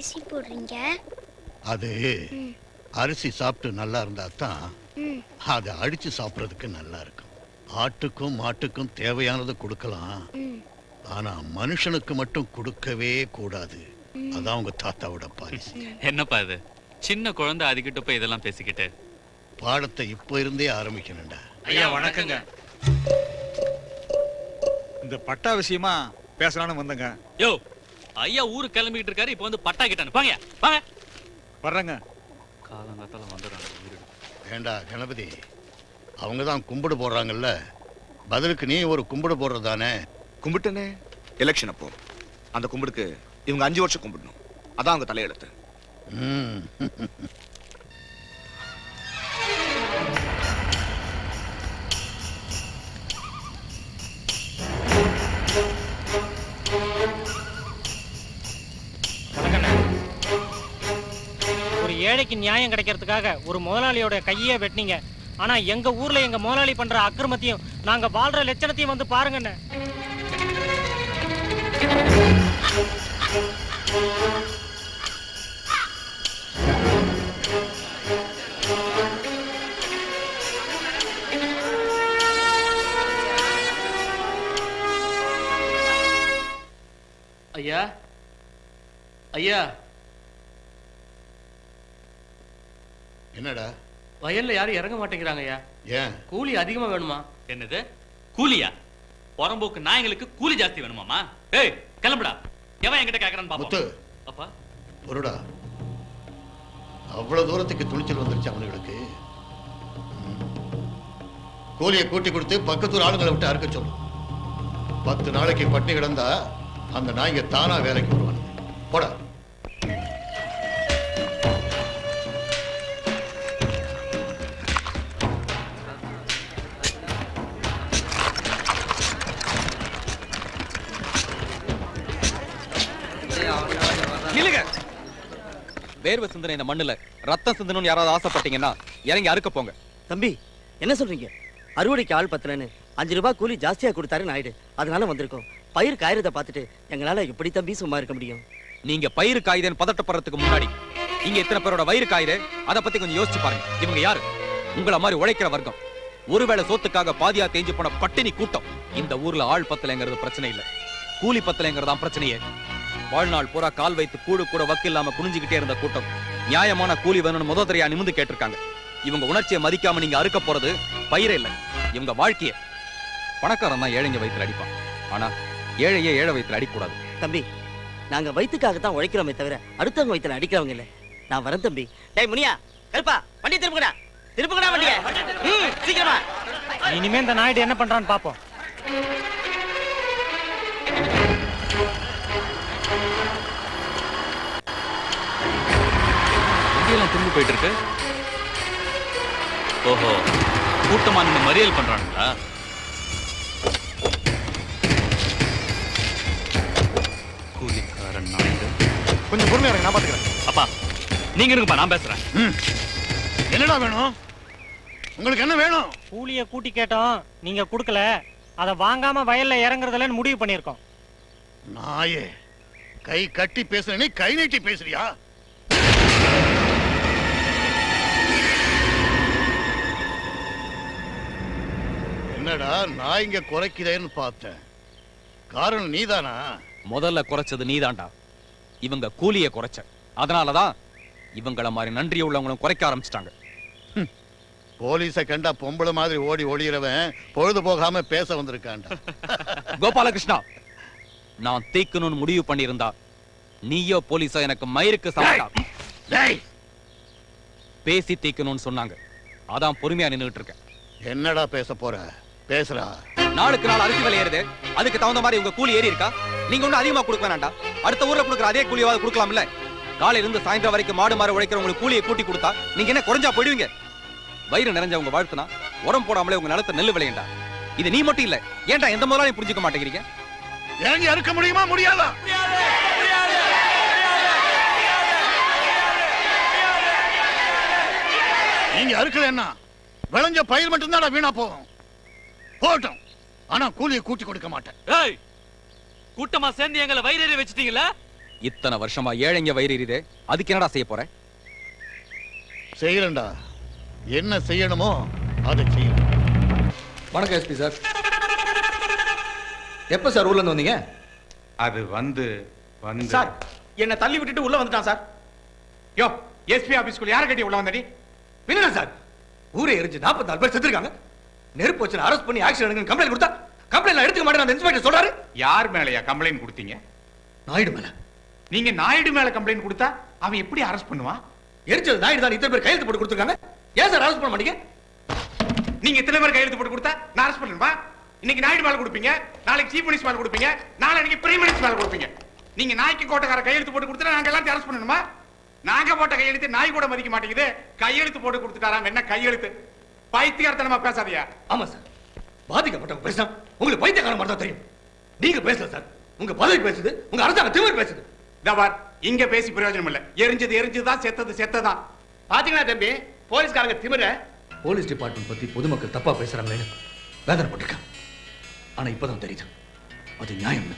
அரிசி போடுறீங்க? அது அரிசி சாப்பிட்டு நல்லா இருந்தா தான் அதை அடிச்சு சாப்பிட்றதுக்கு நல்லா இருக்கும். ஆட்டுக்கும் மாட்டுக்கும் தேவையானது கொடுக்கலாம், ஆனா மனுஷனுக்கு மட்டும் கொடுக்கவே கூடாது. அதான் உங்க தாத்தாவோட பாலிசி. என்னப்பா இது சின்ன குழந்தை அதுகிட்ட போய் இதெல்லாம் பேசிக்கிட்டு? பாடத்தை இப்ப இருந்தே ஆரம்பிக்கணும்டா. ஐயா வணக்கங்க. இந்த பட்டா விஷயமா பேசலாம்னு வந்தங்க. யோ ஐயா ஊருக்கு கிளம்பிக்கிட்டு இருக்காரு, இப்ப வந்து பட்டா கிட்டானு வாங்க வாங்க. வர்றங்க. காலங்காத்தால வந்துடுறாங்க. ஏண்டா கணபதி, அவங்க தான் கும்பிடு போடுறாங்கல்ல, பதிலுக்கு நீ ஒரு கும்பிடு போடுறதானே? கும்பிட்டுனே எலெக்ஷன் அப்போ அந்த கும்பிடுக்கு இவங்க 5 வருஷம் கும்பிடணும். அதான் அவங்க தலையெழுத்து. ஒரு ஏழைக்கு நியாயம் கிடைக்கிறதுக்காக ஒரு முதலாளியோட கையே வெட்டினீங்க. ஆனா எங்க ஊர்ல எங்க முதலாளி பண்ற அக்கிரமத்தையும் நாங்க வாழ்ற லட்சணத்தையும் வந்து பாருங்கண்ணே. ஐயா ஐயா, என்னடா வயல்ல யாரும் இறங்க மாட்டேங்கிறாங்க ஐயா. ஏன்? கூலி அதிகமா வேணுமா? என்னது கூலியா? புறம்போக்கு நாய்களுக்கு கூலி ஜாஸ்தி வேணுமாமா? ஏய் கிளம்புடா. எவன் என்கிட்ட கேக்குறான்னு பாப்போம். முத்து அப்பா பொருடா, அவ்வளவு தூரத்துக்கு துணிச்சல் வந்துருச்சு அவனுங்களுக்கு. கூலியை கூட்டி கொடுத்து பக்கத்தூர் ஆளுங்களை விட்டு அறுக்க சொல்லு. 10 நாளைக்கு பட்டினி கிடந்தா அந்த நாய்ங்க தானா வேலைக்கு வருவாங்க. போடா. வேர்வை சிந்தனை இந்த மண்ணுல ரத்தம் சிந்தனும் யாராவது ஆசைப்பட்டீங்கன்னா இறங்கி அறுக்க போங்க. தம்பி என்ன சொல்றீங்க? அறுவடைக்கு ஆள் பத்தலன்னு 5 ரூபாய் கூலி ஜாஸ்தியா கொடுத்தாரு நாயுடு, அதனால வந்திருக்கோம். பயிர் காயறத பார்த்துட்டு எங்களால எப்படி தம்பி சும்மா இருக்க முடியும்? நீங்க பயிர் காயுதேன்னு பதட்டப்படுறதுக்கு முன்னாடி இங்க எத்தனை பேரோட வயிறு காயுது அதை பத்தி கொஞ்சம் யோசிச்சு பாருங்க. இவங்க யாரு? உங்கள மாதிரி உழைக்கிற வர்க்கம். ஒருவேளை சோத்துக்காக பாதியா தேஞ்சு போன பட்டினி கூட்டம். இந்த ஊர்ல ஆள் பத்தலைங்கிறது பிரச்சனை இல்ல, கூலி பத்தலைங்கிறதான் பிரச்சனையே. வாழ்நாள் பூரா கால் வைத்து கூடு கூட வக்கில்லாம குனிஞ்சுக்கிட்டே இருந்த கூட்டம் நியாயமான கூலி வேணும்னு முததரையா நிமிந்து கேட்டிருக்காங்க. இவங்க உணர்ச்சியை மதிக்காம நீங்க அறுக்க போறது பயிரே இல்ல, இவங்க வாழ்க்கைய. பணக்காரன் தான் ஏழைங்க வயிற்றுல அடிப்பான், ஆனா ஏழையே ஏழை வயிற்றுல அடிக்கூடாது. தம்பி நாங்க வயிற்றுக்காக தான் உழைக்கிறோமே தவிர அடுத்தவங்க வயிற்றுல அடிக்கிறவங்க இல்ல. நான் வரேன் தம்பி. டேய் முனியா, கருப்பா, வண்டி திருப்புங்கடா, திருப்புங்கடா வண்டியை சீக்கிரமா. இனிமே இந்த நாயுடு என்ன பண்றான்னு பாப்போம். வண்டியெல்லாம் திரும்பி போயிட்டு இருக்கு. ஓஹோ, கூட்டமா நின்று மறியல் பண்றானுங்களா? கூலிக்காரன் நாயுடு. கொஞ்சம் பொறுமையா இருங்க, நான் பாத்துக்கிறேன். அப்பா நீங்க இருங்கப்பா, நான் பேசுறேன். என்னடா வேணும் உங்களுக்கு? என்ன வேணும்? கூலிய கூட்டி கேட்டோம், நீங்க குடுக்கல. அதை வாங்காம வயல்ல இறங்குறதுலன்னு முடிவு பண்ணிருக்கோம். நாயே, கை கட்டி பேசுற நீ கை நீட்டி பேசுறியா? என்னடா நான் இங்க குறைக்கிறேன்னு பார்த்தேன், காரணம் நீதானா? முதல்ல குறைச்சது நீதான்டா. இவங்க கூலிய குறைச்ச, அதனாலதான் இவங்கள மாதிரி நன்றி உள்ளவங்களும் குறைக்க ஆரம்பிச்சிட்டாங்க. போலீஸ கண்டா பொம்பளை மாதிரி ஓடி ஒளிகிறவன் பொழுது போகாம பேச வந்திருக்கான்டா. கோபாலகிருஷ்ணா, நான் தீக்கணும்னு முடிவு பண்ணியிருந்தா நீயோ போலீஸோ எனக்கு மயிருக்கு சமண்டா. பேசி தீக்கணும்னு சொன்னாங்க, அதான் பொறுமையா நின்னுட்டு இருக்கேன். என்னடா பேச போற? பேசுறா. நாளுக்கு நாள் அரிசி விலை ஏறுது, அதுக்கு தகுந்த மாதிரி உங்க கூலி ஏறி இருக்கா? நீங்க ஒண்ணு அதிகமா கொடுக்க வேணாண்டா, அடுத்த ஊர்ல கொடுக்குற அதே கூலியாவது கொடுக்கலாம்ல. காலையில இருந்து சாயந்தரம் வரைக்கும் மாடு மாறு உழைக்கிறவங்களுக்கு கூலியை கூட்டி கொடுத்தா நீங்க என்ன குறைஞ்சா போயிடுவீங்க? வயிறு நிறைஞ்சவங்க வாழ்த்துனா உரம் போடாமலே உங்க நிலத்தை நெல்லு விளையண்டா. இது நீ மட்டும் இல்ல, ஏன்டா எந்த முதலாளியும் புரிஞ்சுக்க மாட்டேங்கிறீங்க? இறங்கி அறுக்க முடியுமா? முடியாதா? நீங்க அறுக்கல என்ன விளைஞ்ச பயிர் மட்டும்தான் வீணா போகும். போட்டும், ஆனா கூலியை கூட்டி கொடுக்க மாட்டேன். ஏய், கூட்டமா சேர்ந்து எங்களை வயிறேறி வச்சிட்டீங்களா? இத்தனை வருஷமா ஏழைங்க வயிறு எரியுதே, அதுக்கு என்னடா செய்ய போற? செய்யறேன்டா. என்ன செய்யணுமோ அதை செய்யணும். வணக்கம் எஸ்பி சார். எப்ப சார் ஊர்ல இருந்து வந்தீங்க? அது வந்து சார் என்ன தள்ளி விட்டுட்டு உள்ள வந்துட்டான் சார். யோ, எஸ்பி ஆபீஸ்க்குள்ள யாரை கட்டி உள்ள வந்தடி? பின்ன சார், ஊரே எரிஞ்சு 44 பேர் செத்துருக்காங்க. நெருப்பு வச்சு அரெஸ்ட் பண்ணி ஆக்ஷன் எடுங்க கம்ப்ளைண்ட் கொடுத்தா கம்ப்ளைண்ட் எடுத்துக்க மாட்டேன் அந்த இன்ஸ்பெக்டர் சொல்றாரு. யார் மேலயா கம்ப்ளைண்ட் கொடுத்தீங்க? நாயுடு மேல. நீங்க நாயுடு மேல கம்ப்ளைண்ட் கொடுத்தா அவன் எப்படி அரெஸ்ட் பண்ணுவான்? எரிச்சது நாயுடு தான். இத்தனை பேர் கையெழுத்து போட்டு கொடுத்துருக்காங்க. ஏன் சார் அரெஸ்ட் பண்ண மாட்டீங்க? நீங்க இத்தனை பேர் கையெழுத்து போட்டு கொடுத்தா நான் அரெஸ்ட் பண்ணுமா? இன்னைக்கு நாயுடு மேல கொடுப்பீங்க, நாளைக்கு சீஃப் மினிஸ்டர் மேல கொடுப்பீங்க, நாளைக்கு பிரைம் மினிஸ்டர் மேல கொடுப்பீங்க. நீங்க நாய்க்கு கோட்டக்கார கையெழுத்து போட்டு கொடுத்தா நாங்க எல்லாத்தையும் அரெஸ்ட் பண்ணணுமா? நாங்க போட்ட கையெழுத்து நாய் கூட மதிக்க மாட்டேங்குது. கையெழுத்து போட்டு கொடுத்துட்டாராம். என்ன கையெழுத்து? பைத்தியக்காரத்தனமா பேசாதீயா. ஆமா சார், பாதிக்கப்பட்டவங்க பேசா உங்களுக்கு பைத்தியக்காரன் மட்டும் தான் தெரியும். நீங்க பேசல சார், உங்க பதவி பேசுது, உங்க அரசாங்க திமிர் பேசுது. தவார், இங்க பேசி பிரயோஜனம் இல்ல. எரிஞ்சது எரிஞ்சுதான், செத்தது செத்ததான். பாத்தீங்களா தம்பி, போலீஸ்காரங்க திமிர. போலீஸ் டிபார்ட்மெண்ட் பத்தி பொதுமக்கள் தப்பா பேசுறாங்களேன்னு வேதனை போட்டிருக்காங்க. ஆனா இப்பதான் தெரியுது அது நியாயம்.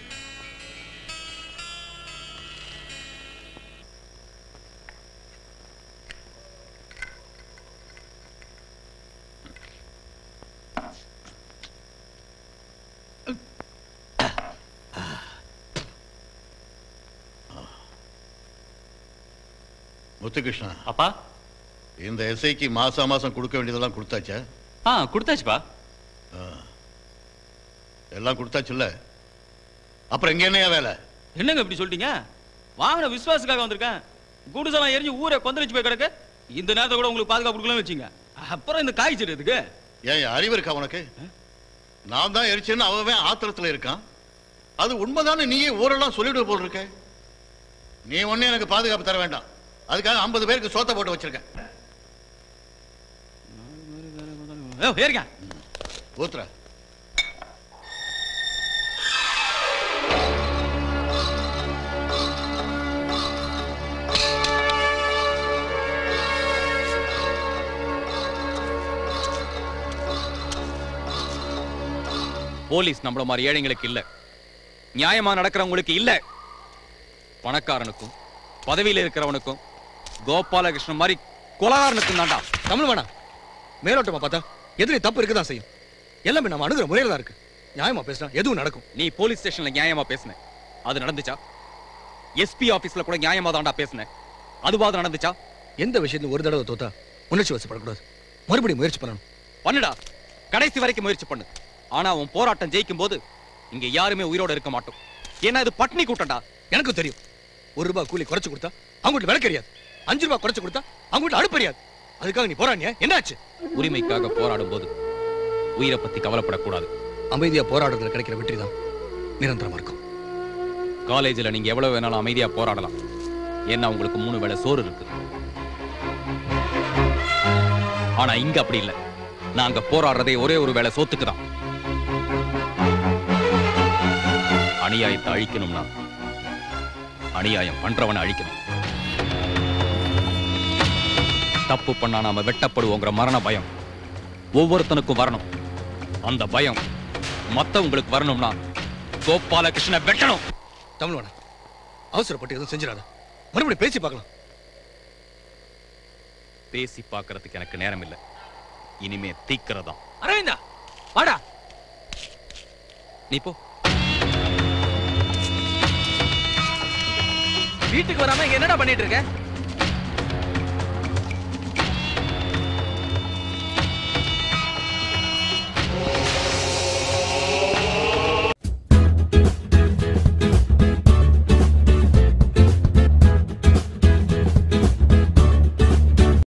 முத்துகிருஷ்ணா, அப்பா. இந்த எஸ்ஐக்கு மாசம் மாசம் கொடுக்க வேண்டியதெல்லாம் கொடுத்தாச்சா? கொடுத்தாச்சுப்பா. எல்லாம் கொடுத்தாச்சுல்ல? அப்புறம் எங்க என்னையா வேலை? என்னங்க இப்படி சொல்லிட்டீங்க? வாங்கின விசுவாசுக்காக வந்திருக்கேன். குடிசெல்லாம் எரிஞ்சு ஊரை கொந்தளிச்சு போய் கிடக்கு. இந்த நேரத்தை கூட உங்களுக்கு பாதுகாப்பு கொடுக்கலாம் வச்சுங்க. அப்புறம் இந்த காய் செடியதுக்கு ஏன் அறிவு இருக்கா உனக்கு? நான் தான் எரிச்சேன்னு அவன் ஆத்திரத்துல இருக்கான். அது உண்மைதானே நீயே ஊரெல்லாம் சொல்லிவிடு போல் இருக்க. நீ ஒண்ணு எனக்கு பாதுகாப்பு தர வேண்டாம். அதுக்காக 50 பேருக்கு சோத்த போட்டு வச்சிருக்கேன். ஊத்துற. போலீஸ் நம்மள மாதிரி ஏழைங்களுக்கு இல்ல, நியாயமா நடக்கிறவங்களுக்கு இல்ல. பணக்காரனுக்கும் பதவியில இருக்கிறவனுக்கும் கோபாலகிருஷ்ணன் மாதிரி கொலகாரனுக்கும் தான்டா. தமிழ் வேணா மேலோட்டமா பார்த்தா எதுவும் தப்பு இருக்குதான் செய்யும். எல்லாமே நம்ம அணுகிற முறையில தான் இருக்கு. நியாயமா பேசினா எதுவும் நடக்கும். நீ போலீஸ் ஸ்டேஷன்ல நியாயமா பேசுன, அது நடந்துச்சா? எஸ்பி ஆபீஸ்ல கூட நியாயமா தான்டா பேசுன, அதுவாது நடந்துச்சா? எந்த விஷயத்துல ஒரு தடவை தோத்தா உணர்ச்சி வசப்படக்கூடாது. மறுபடியும் முயற்சி பண்ணணும். பண்ணுடா, கடைசி வரைக்கும் முயற்சி பண்ணு. ஆனா உன் போராட்டம் ஜெயிக்கும் போது இங்க யாருமே உயிரோட இருக்க மாட்டோம். ஏன்னா இது பட்னி கூட்டம்டா. எனக்கு தெரியும். ₹1 கூலி குறைச்சு கொடுத்தா அவங்கள்ட்ட விலை கிடையாது. ₹5 குறைச்சு கொடுத்தா அவங்கள்ட்ட அடுப்பறியாது. அதுக்காக நீ போராடிய என்னாச்சு? உரிமைக்காக போராடும் போது உயிரை பத்தி கவலைப்படக்கூடாது. அமைதியா போராடுறதுல கிடைக்கிற வெற்றி தான் நிரந்தரமா இருக்கும். காலேஜ்ல நீங்க எவ்வளவு வேணாலும் அமைதியா போராடலாம். ஏன்னா உங்களுக்கு 3 வேளை சோறு இருக்கு. ஆனா இங்க அப்படி இல்ல. நாங்க போராடுறதே ஒரே ஒரு வேளை சோத்துக்கு தான். அநியாயத்தை அழிக்கணும்னா அநியாயம் பண்றவனை அழிக்கணும். தப்பு பண்ணா நாம வெட்டப்படுவோங்கிற மரண பயம் ஒவ்வொருத்தனுக்கும் வரணும். அந்த பயம் மத்தவங்களுக்கு வரணும்னா கோபாலகிருஷ்ண வெட்டணும். தமிழ்வான அவசரப்பட்டு எதுவும் செஞ்சிடாத. மறுபடியும் பேசி பார்க்கலாம். பேசி பார்க்கறதுக்கு எனக்கு நேரம் இல்லை. இனிமே தீக்கிறதா. அரவிந்தா வாடா. நீ போ. வீட்டுக்கு வராம என்னடா பண்ணிட்டு இருக்க?